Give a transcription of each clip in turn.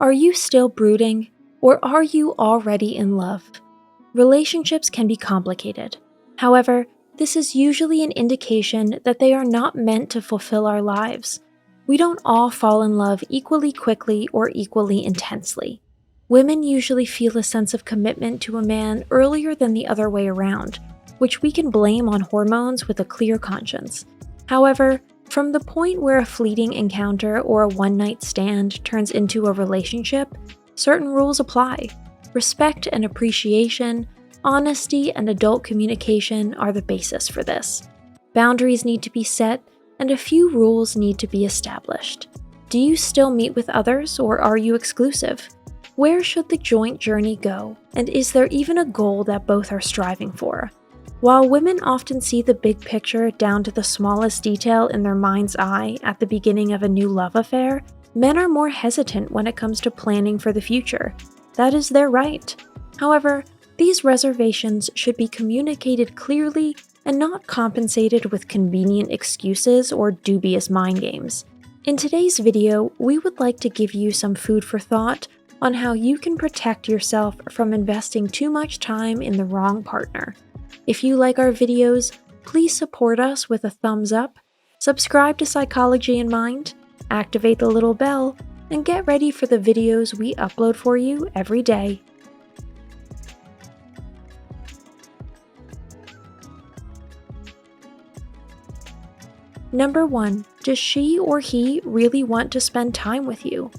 Are you still brooding, or are you already in love? Relationships can be complicated. However, this is usually an indication that they are not meant to fulfill our lives. We don't all fall in love equally quickly or equally intensely. Women usually feel a sense of commitment to a man earlier than the other way around, which we can blame on hormones with a clear conscience. However, from the point where a fleeting encounter or a one-night stand turns into a relationship, certain rules apply. Respect and appreciation, honesty, and adult communication are the basis for this. Boundaries need to be set, and a few rules need to be established. Do you still meet with others, or are you exclusive? Where should the joint journey go, and is there even a goal that both are striving for? While women often see the big picture down to the smallest detail in their mind's eye at the beginning of a new love affair, men are more hesitant when it comes to planning for the future. That is their right. However, these reservations should be communicated clearly and not compensated with convenient excuses or dubious mind games. In today's video, we would like to give you some food for thought on how you can protect yourself from investing too much time in the wrong partner. If you like our videos, please support us with a thumbs up, subscribe to Psychology in Mind, activate the little bell, and get ready for the videos we upload for you every day. Number 1. Does she or he really want to spend time with you?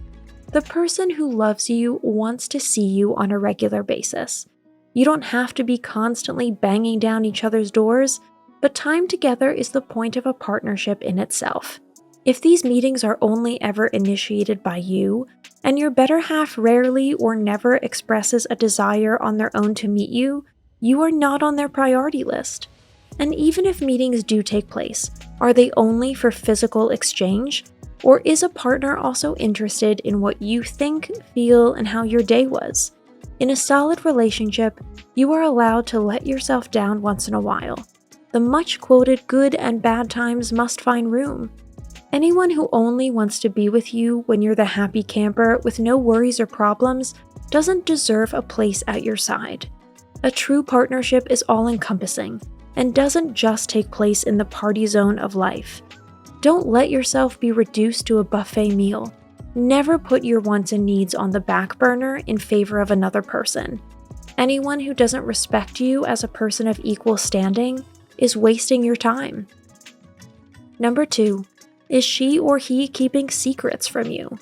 The person who loves you wants to see you on a regular basis. You don't have to be constantly banging down each other's doors, but time together is the point of a partnership in itself. If these meetings are only ever initiated by you, and your better half rarely or never expresses a desire on their own to meet you, you are not on their priority list. And even if meetings do take place, are they only for physical exchange? Or is a partner also interested in what you think, feel, and how your day was? In a solid relationship, you are allowed to let yourself down once in a while. The much-quoted good and bad times must find room. Anyone who only wants to be with you when you're the happy camper with no worries or problems doesn't deserve a place at your side. A true partnership is all-encompassing and doesn't just take place in the party zone of life. Don't let yourself be reduced to a buffet meal. Never put your wants and needs on the back burner in favor of another person. Anyone who doesn't respect you as a person of equal standing is wasting your time. Number 2. Is she or he keeping secrets from you?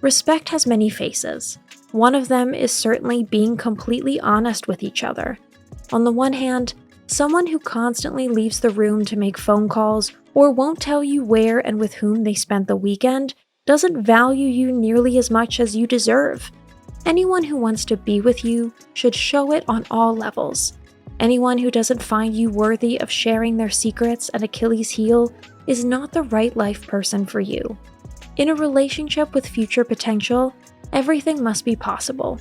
Respect has many faces. One of them is certainly being completely honest with each other. On the one hand, someone who constantly leaves the room to make phone calls or won't tell you where and with whom they spent the weekend doesn't value you nearly as much as you deserve. Anyone who wants to be with you should show it on all levels. Anyone who doesn't find you worthy of sharing their secrets and Achilles' heel is not the right life person for you. In a relationship with future potential, everything must be possible.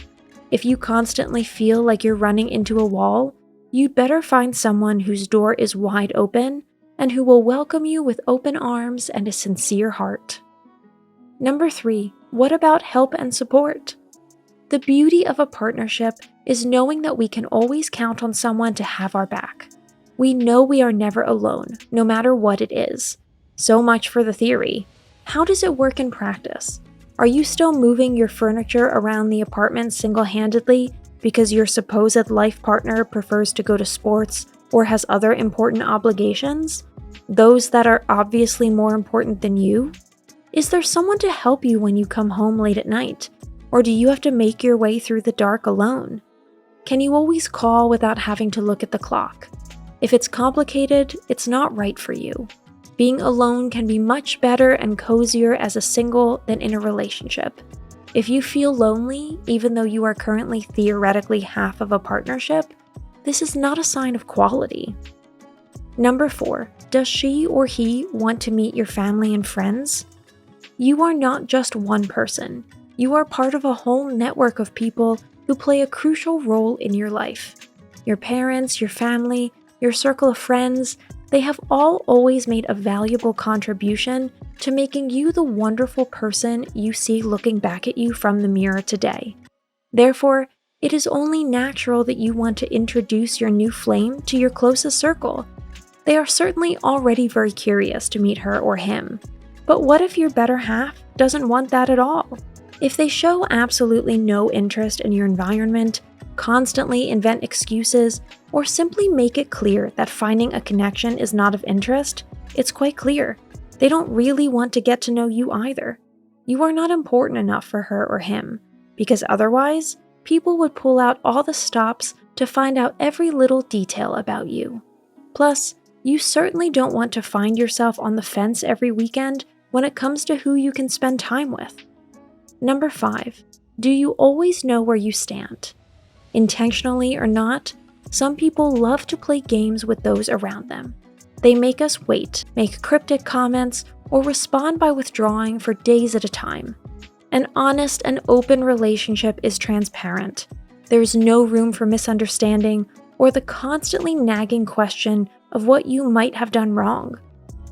If you constantly feel like you're running into a wall, you'd better find someone whose door is wide open and who will welcome you with open arms and a sincere heart. Number 3. What about help and support? The beauty of a partnership is knowing that we can always count on someone to have our back. We know we are never alone, no matter what it is. So much for the theory. How does it work in practice? Are you still moving your furniture around the apartment single-handedly because your supposed life partner prefers to go to sports or has other important obligations? Those that are obviously more important than you? Is there someone to help you when you come home late at night? Or do you have to make your way through the dark alone? Can you always call without having to look at the clock? If it's complicated, it's not right for you. Being alone can be much better and cozier as a single than in a relationship. If you feel lonely, even though you are currently theoretically half of a partnership, this is not a sign of quality. Number 4. Does she or he want to meet your family and friends? You are not just one person. You are part of a whole network of people who play a crucial role in your life. Your parents, your family, your circle of friends, They have all always made a valuable contribution to making you the wonderful person you see looking back at you from the mirror today. Therefore, it is only natural that you want to introduce your new flame to your closest circle. They are certainly already very curious to meet her or him. But what if your better half doesn't want that at all? If they show absolutely no interest in your environment, constantly invent excuses, or simply make it clear that finding a connection is not of interest, it's quite clear. They don't really want to get to know you either. You are not important enough for her or him, because otherwise, people would pull out all the stops to find out every little detail about you. Plus, you certainly don't want to find yourself on the fence every weekend when it comes to who you can spend time with. Number 5. Do you always know where you stand? Intentionally or not, some people love to play games with those around them. They make us wait, make cryptic comments, or respond by withdrawing for days at a time. An honest and open relationship is transparent. There's no room for misunderstanding or the constantly nagging question of what you might have done wrong.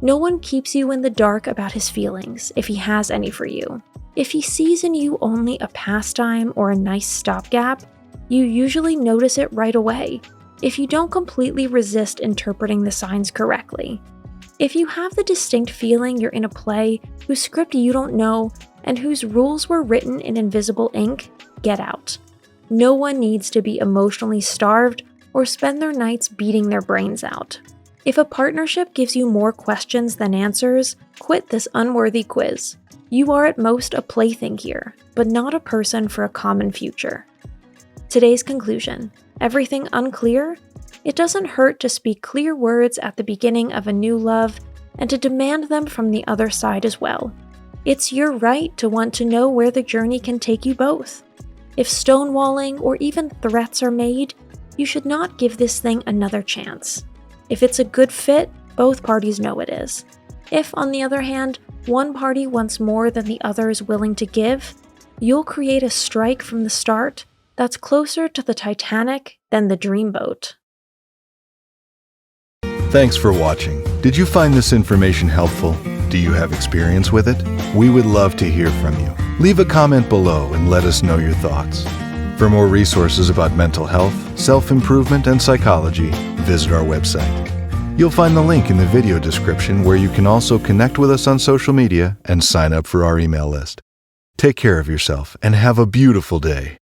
No one keeps you in the dark about his feelings, if he has any for you. If he sees in you only a pastime or a nice stopgap, you usually notice it right away, if you don't completely resist interpreting the signs correctly. If you have the distinct feeling you're in a play whose script you don't know and whose rules were written in invisible ink, get out. No one needs to be emotionally starved or spend their nights beating their brains out. If a partnership gives you more questions than answers, quit this unworthy quiz. You are at most a plaything here, but not a person for a common future. Today's conclusion: everything unclear? It doesn't hurt to speak clear words at the beginning of a new love and to demand them from the other side as well. It's your right to want to know where the journey can take you both. If stonewalling or even threats are made, you should not give this thing another chance. If it's a good fit, both parties know it is. If, on the other hand, one party wants more than the other is willing to give, you'll create a strike from the start that's closer to the Titanic than the Dreamboat. Thanks for watching. Did you find this information helpful? Do you have experience with it? We would love to hear from you. Leave a comment below and let us know your thoughts. For more resources about mental health, self-improvement, and psychology, visit our website. You'll find the link in the video description where you can also connect with us on social media and sign up for our email list. Take care of yourself and have a beautiful day.